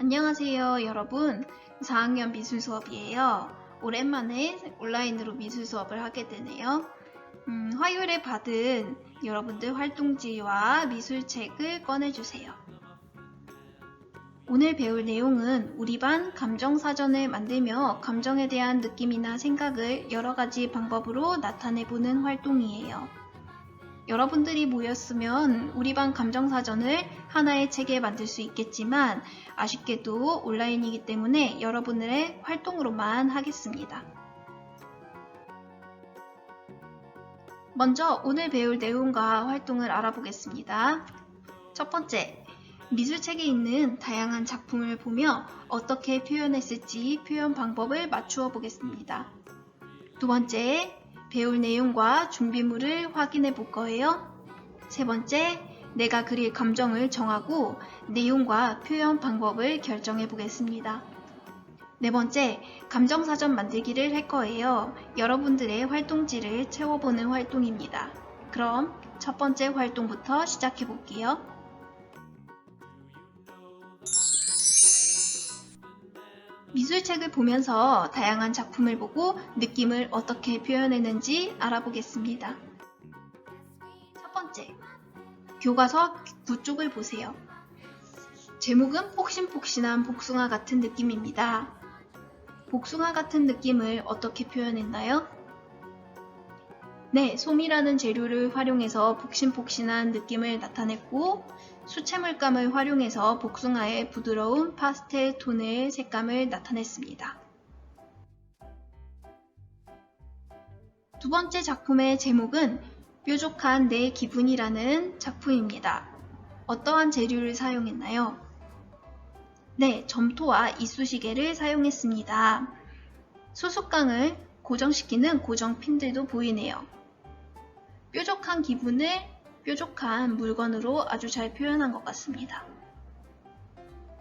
안녕하세요, 여러분. 4학년 미술 수업이에요. 오랜만에 온라인으로 미술 수업을 하게 되네요. 화요일에 받은 여러분들 활동지와 미술책을 꺼내주세요. 오늘 배울 내용은 우리 반 감정사전을 만들며 감정에 대한 느낌이나 생각을 여러 가지 방법으로 나타내보는 활동이에요. 여러분들이 모였으면 우리 반 감정사전을 하나의 책에 만들 수 있겠지만 아쉽게도 온라인이기 때문에 여러분들의 활동으로만 하겠습니다. 먼저 오늘 배울 내용과 활동을 알아보겠습니다. 첫 번째, 미술책에 있는 다양한 작품을 보며 어떻게 표현했을지 표현 방법을 맞추어 보겠습니다. 두 번째, 배울 내용과 준비물을 확인해 볼 거예요. 세 번째, 내가 그릴 감정을 정하고 내용과 표현 방법을 결정해 보겠습니다. 네 번째, 감정사전 만들기를 할 거예요. 여러분들의 활동지를 채워보는 활동입니다. 그럼 첫 번째 활동부터 시작해 볼게요. 미술책을 보면서 다양한 작품을 보고 느낌을 어떻게 표현했는지 알아보겠습니다. 첫 번째, 교과서 9쪽을 보세요. 제목은 폭신폭신한 복숭아 같은 느낌입니다. 복숭아 같은 느낌을 어떻게 표현했나요? 네, 솜이라는 재료를 활용해서 폭신폭신한 느낌을 나타냈고 수채물감을 활용해서 복숭아의 부드러운 파스텔 톤의 색감을 나타냈습니다. 두 번째 작품의 제목은 뾰족한 내 기분이라는 작품입니다. 어떠한 재료를 사용했나요? 네, 점토와 이쑤시개를 사용했습니다. 수수깡을 고정시키는 고정핀들도 보이네요. 뾰족한 기분을 뾰족한 물건으로 아주 잘 표현한 것 같습니다.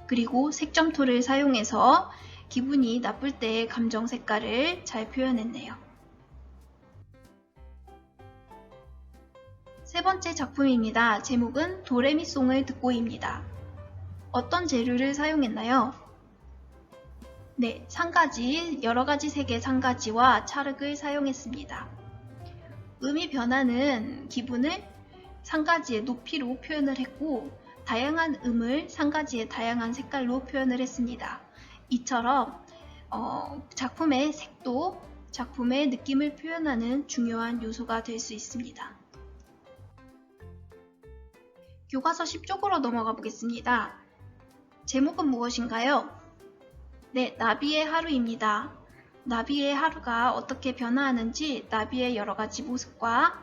그리고 색점토를 사용해서 기분이 나쁠 때의 감정 색깔을 잘 표현했네요. 세 번째 작품입니다. 제목은 도레미송을 듣고입니다. 어떤 재료를 사용했나요? 네, 상가지, 여러 가지 색의 상가지와 찰흙을 사용했습니다. 음이 변하는 기분을 상가지의 높이로 표현을 했고 다양한 음을 상가지의 다양한 색깔로 표현을 했습니다. 이처럼 작품의 색도 작품의 느낌을 표현하는 중요한 요소가 될 수 있습니다. 교과서 10쪽으로 넘어가 보겠습니다. 제목은 무엇인가요? 네, 나비의 하루입니다. 나비의 하루가 어떻게 변화하는지 나비의 여러 가지 모습과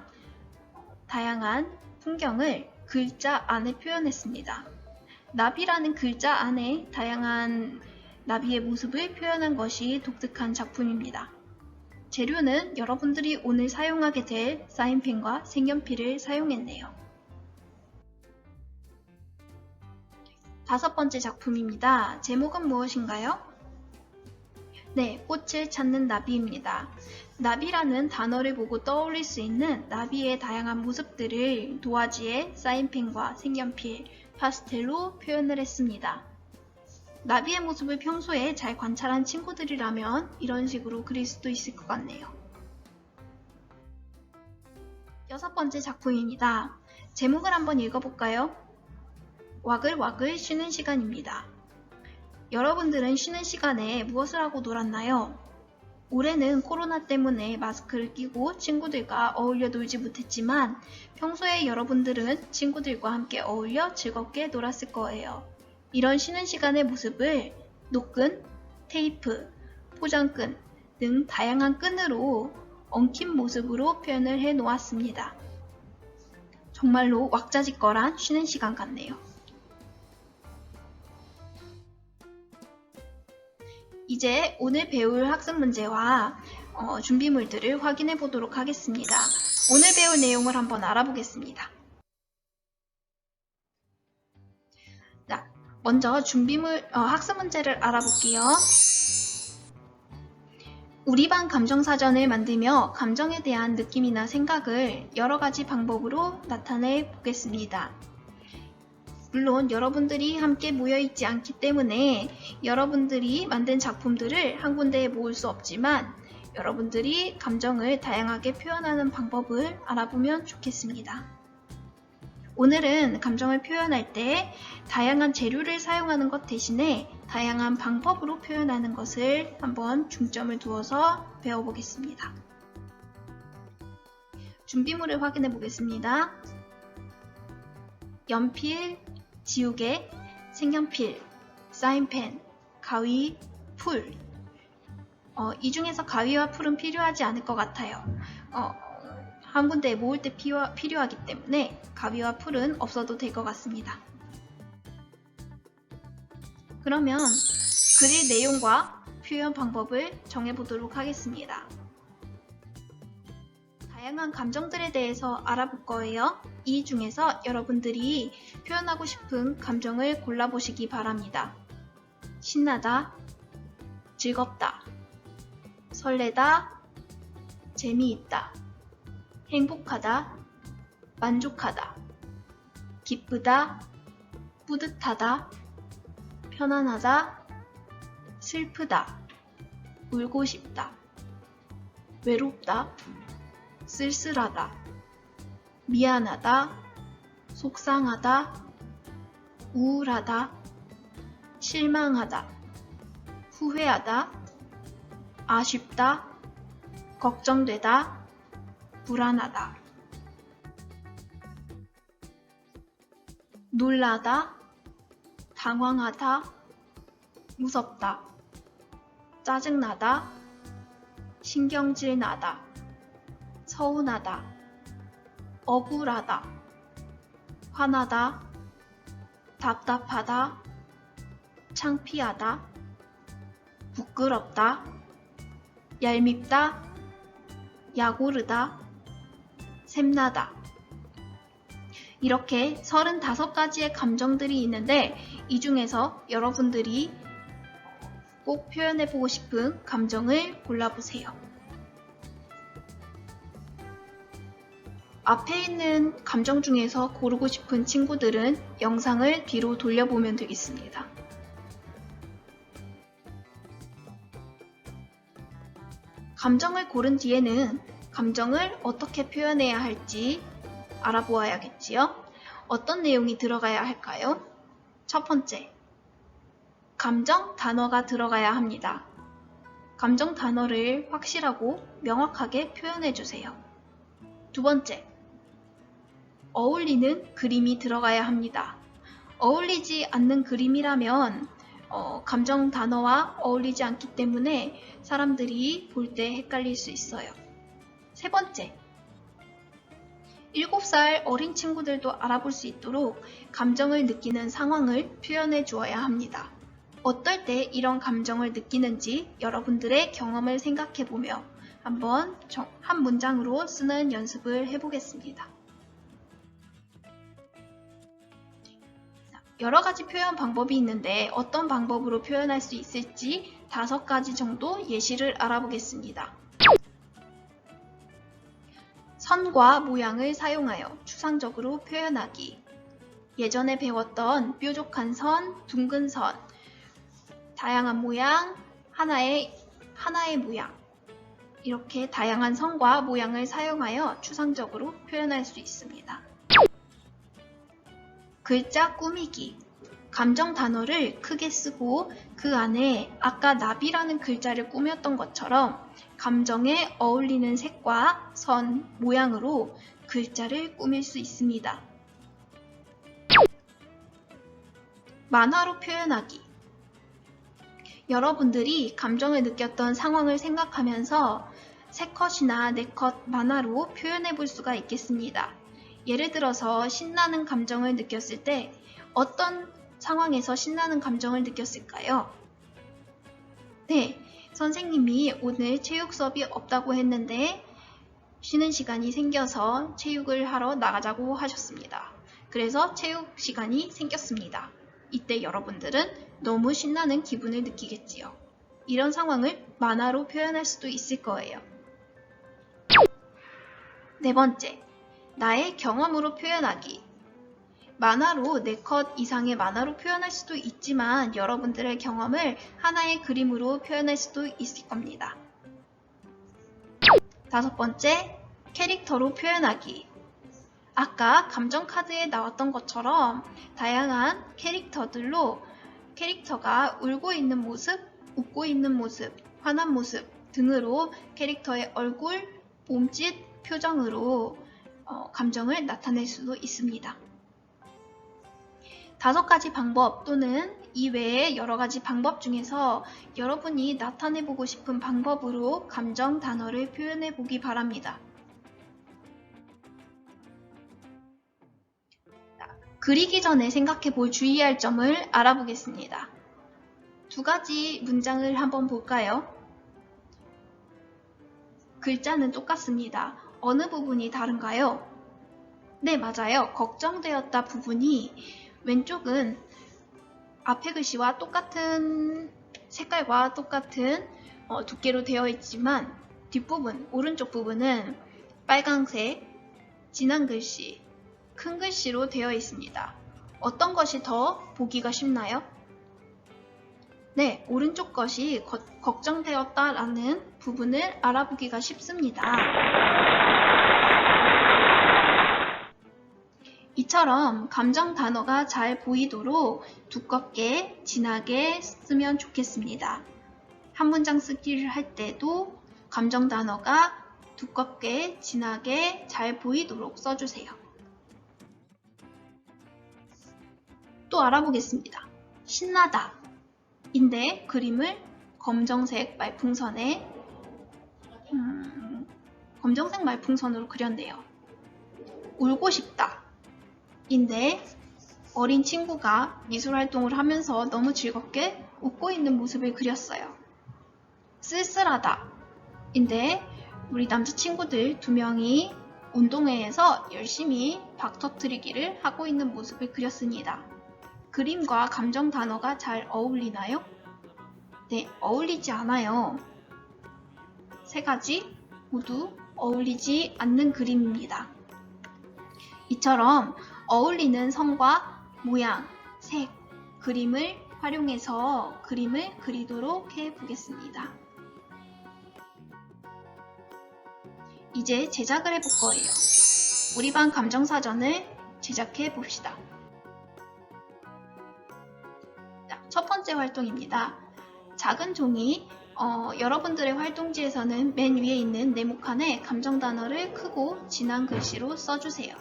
다양한 풍경을 글자 안에 표현했습니다. 나비라는 글자 안에 다양한 나비의 모습을 표현한 것이 독특한 작품입니다. 재료는 여러분들이 오늘 사용하게 될 사인펜과 색연필을 사용했네요. 다섯 번째 작품입니다. 제목은 무엇인가요? 네, 꽃을 찾는 나비입니다. 나비라는 단어를 보고 떠올릴 수 있는 나비의 다양한 모습들을 도화지에 사인펜과 색연필, 파스텔로 표현을 했습니다. 나비의 모습을 평소에 잘 관찰한 친구들이라면 이런 식으로 그릴 수도 있을 것 같네요. 여섯 번째 작품입니다. 제목을 한번 읽어볼까요? 와글와글 쉬는 시간입니다. 여러분들은 쉬는 시간에 무엇을 하고 놀았나요? 올해는 코로나 때문에 마스크를 끼고 친구들과 어울려 놀지 못했지만 평소에 여러분들은 친구들과 함께 어울려 즐겁게 놀았을 거예요. 이런 쉬는 시간의 모습을 노끈, 테이프, 포장끈 등 다양한 끈으로 엉킨 모습으로 표현을 해 놓았습니다. 정말로 왁자지껄한 쉬는 시간 같네요. 이제 오늘 배울 학습 문제와 준비물들을 확인해 보도록 하겠습니다. 오늘 배울 내용을 한번 알아보겠습니다. 자, 먼저 학습 문제를 알아볼게요. 우리 반 감정사전을 만들며 감정에 대한 느낌이나 생각을 여러 가지 방법으로 나타내 보겠습니다. 물론 여러분들이 함께 모여있지 않기 때문에 여러분들이 만든 작품들을 한 군데에 모을 수 없지만 여러분들이 감정을 다양하게 표현하는 방법을 알아보면 좋겠습니다. 오늘은 감정을 표현할 때 다양한 재료를 사용하는 것 대신에 다양한 방법으로 표현하는 것을 한번 중점을 두어서 배워보겠습니다. 준비물을 확인해 보겠습니다. 연필, 지우개, 색연필, 사인펜, 가위, 풀. 이 중에서 가위와 풀은 필요하지 않을 것 같아요. 한 군데에 모을 때 필요하기 때문에 가위와 풀은 없어도 될 것 같습니다. 그러면 그릴 내용과 표현 방법을 정해보도록 하겠습니다. 다양한 감정들에 대해서 알아볼 거예요. 이 중에서 여러분들이 표현하고 싶은 감정을 골라보시기 바랍니다. 신나다, 즐겁다, 설레다, 재미있다, 행복하다, 만족하다, 기쁘다, 뿌듯하다, 편안하다, 슬프다, 울고 싶다, 외롭다, 쓸쓸하다, 미안하다, 속상하다, 우울하다, 실망하다, 후회하다, 아쉽다, 걱정되다, 불안하다, 놀라다, 당황하다, 무섭다, 짜증나다, 신경질 나다, 서운하다, 억울하다, 화나다, 답답하다, 창피하다, 부끄럽다, 얄밉다, 약오르다, 샘나다. 이렇게 35가지의 감정들이 있는데 이 중에서 여러분들이 꼭 표현해보고 싶은 감정을 골라보세요. 앞에 있는 감정 중에서 고르고 싶은 친구들은 영상을 뒤로 돌려보면 되겠습니다. 감정을 고른 뒤에는 감정을 어떻게 표현해야 할지 알아보아야겠지요? 어떤 내용이 들어가야 할까요? 첫 번째, 감정 단어가 들어가야 합니다. 감정 단어를 확실하고 명확하게 표현해주세요. 두 번째, 어울리는 그림이 들어가야 합니다. 어울리지 않는 그림이라면 감정 단어와 어울리지 않기 때문에 사람들이 볼 때 헷갈릴 수 있어요. 세 번째, 7살 어린 친구들도 알아볼 수 있도록 감정을 느끼는 상황을 표현해 주어야 합니다. 어떨 때 이런 감정을 느끼는지 여러분들의 경험을 생각해 보며 한번 한 문장으로 쓰는 연습을 해보겠습니다. 여러 가지 표현 방법이 있는데 어떤 방법으로 표현할 수 있을지 5가지 정도 예시를 알아보겠습니다. 선과 모양을 사용하여 추상적으로 표현하기. 예전에 배웠던 뾰족한 선, 둥근 선, 다양한 모양, 하나의 모양. 이렇게 다양한 선과 모양을 사용하여 추상적으로 표현할 수 있습니다. 글자 꾸미기. 감정 단어를 크게 쓰고 그 안에 아까 나비라는 글자를 꾸몄던 것처럼 감정에 어울리는 색과 선, 모양으로 글자를 꾸밀 수 있습니다. 만화로 표현하기. 여러분들이 감정을 느꼈던 상황을 생각하면서 3컷이나 4컷 만화로 표현해 볼 수가 있겠습니다. 예를 들어서 신나는 감정을 느꼈을 때 어떤 상황에서 신나는 감정을 느꼈을까요? 네, 선생님이 오늘 체육 수업이 없다고 했는데 쉬는 시간이 생겨서 체육을 하러 나가자고 하셨습니다. 그래서 체육 시간이 생겼습니다. 이때 여러분들은 너무 신나는 기분을 느끼겠지요. 이런 상황을 만화로 표현할 수도 있을 거예요. 네 번째, 나의 경험으로 표현하기. 만화로 4컷 이상의 만화로 표현할 수도 있지만 여러분들의 경험을 하나의 그림으로 표현할 수도 있을 겁니다. 5번째, 캐릭터로 표현하기. 아까 감정 카드에 나왔던 것처럼 다양한 캐릭터들로 캐릭터가 울고 있는 모습, 웃고 있는 모습, 화난 모습 등으로 캐릭터의 얼굴, 몸짓, 표정으로 감정을 나타낼 수도 있습니다. 5가지 방법 또는 이외의 여러 가지 방법 중에서 여러분이 나타내보고 싶은 방법으로 감정 단어를 표현해 보기 바랍니다. 그리기 전에 생각해 볼 주의할 점을 알아보겠습니다. 2가지 문장을 한번 볼까요? 글자는 똑같습니다. 어느 부분이 다른가요? 네, 맞아요. 걱정되었다 부분이 왼쪽은 앞에 글씨와 똑같은 색깔과 똑같은 두께로 되어 있지만 뒷부분, 오른쪽 부분은 빨강색, 진한 글씨, 큰 글씨로 되어 있습니다. 어떤 것이 더 보기가 쉽나요? 네, 오른쪽 것이 걱정되었다라는 부분을 알아보기가 쉽습니다. 이처럼 감정 단어가 잘 보이도록 두껍게, 진하게 쓰면 좋겠습니다. 한 문장 쓰기를 할 때도 감정 단어가 두껍게, 진하게 잘 보이도록 써주세요. 또 알아보겠습니다. 신나다 인데 그림을 검정색 말풍선으로 그렸네요. 울고 싶다 인데 어린 친구가 미술활동을 하면서 너무 즐겁게 웃고 있는 모습을 그렸어요. 쓸쓸하다 인데 우리 남자친구들 2명이 운동회에서 열심히 박터트리기를 하고 있는 모습을 그렸습니다. 그림과 감정 단어가 잘 어울리나요? 네, 어울리지 않아요. 3가지 모두 어울리지 않는 그림입니다. 이처럼 어울리는 선과 모양, 색, 그림을 활용해서 그림을 그리도록 해보겠습니다. 이제 제작을 해볼 거예요. 우리 반 감정사전을 제작해 봅시다. 첫 번째 활동입니다. 작은 종이, 여러분들의 활동지에서는 맨 위에 있는 네모칸에 감정 단어를 크고 진한 글씨로 써주세요.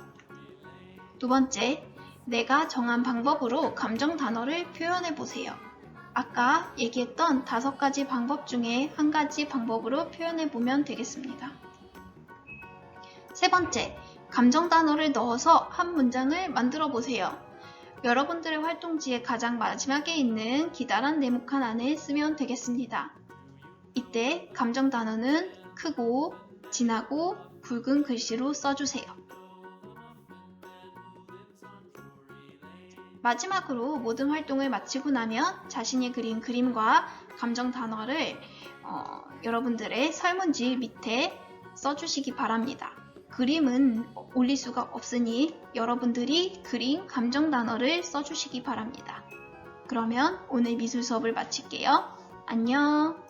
2번째, 내가 정한 방법으로 감정 단어를 표현해 보세요. 아까 얘기했던 5가지 방법 중에 1가지 방법으로 표현해 보면 되겠습니다. 3번째, 감정 단어를 넣어서 한 문장을 만들어 보세요. 여러분들의 활동지의 가장 마지막에 있는 기다란 네모칸 안에 쓰면 되겠습니다. 이때 감정 단어는 크고 진하고 굵은 글씨로 써주세요. 마지막으로 모든 활동을 마치고 나면 자신이 그린 그림과 감정 단어를 여러분들의 설문지 밑에 써주시기 바랍니다. 그림은 올릴 수가 없으니 여러분들이 그린 감정 단어를 써주시기 바랍니다. 그러면 오늘 미술 수업을 마칠게요. 안녕!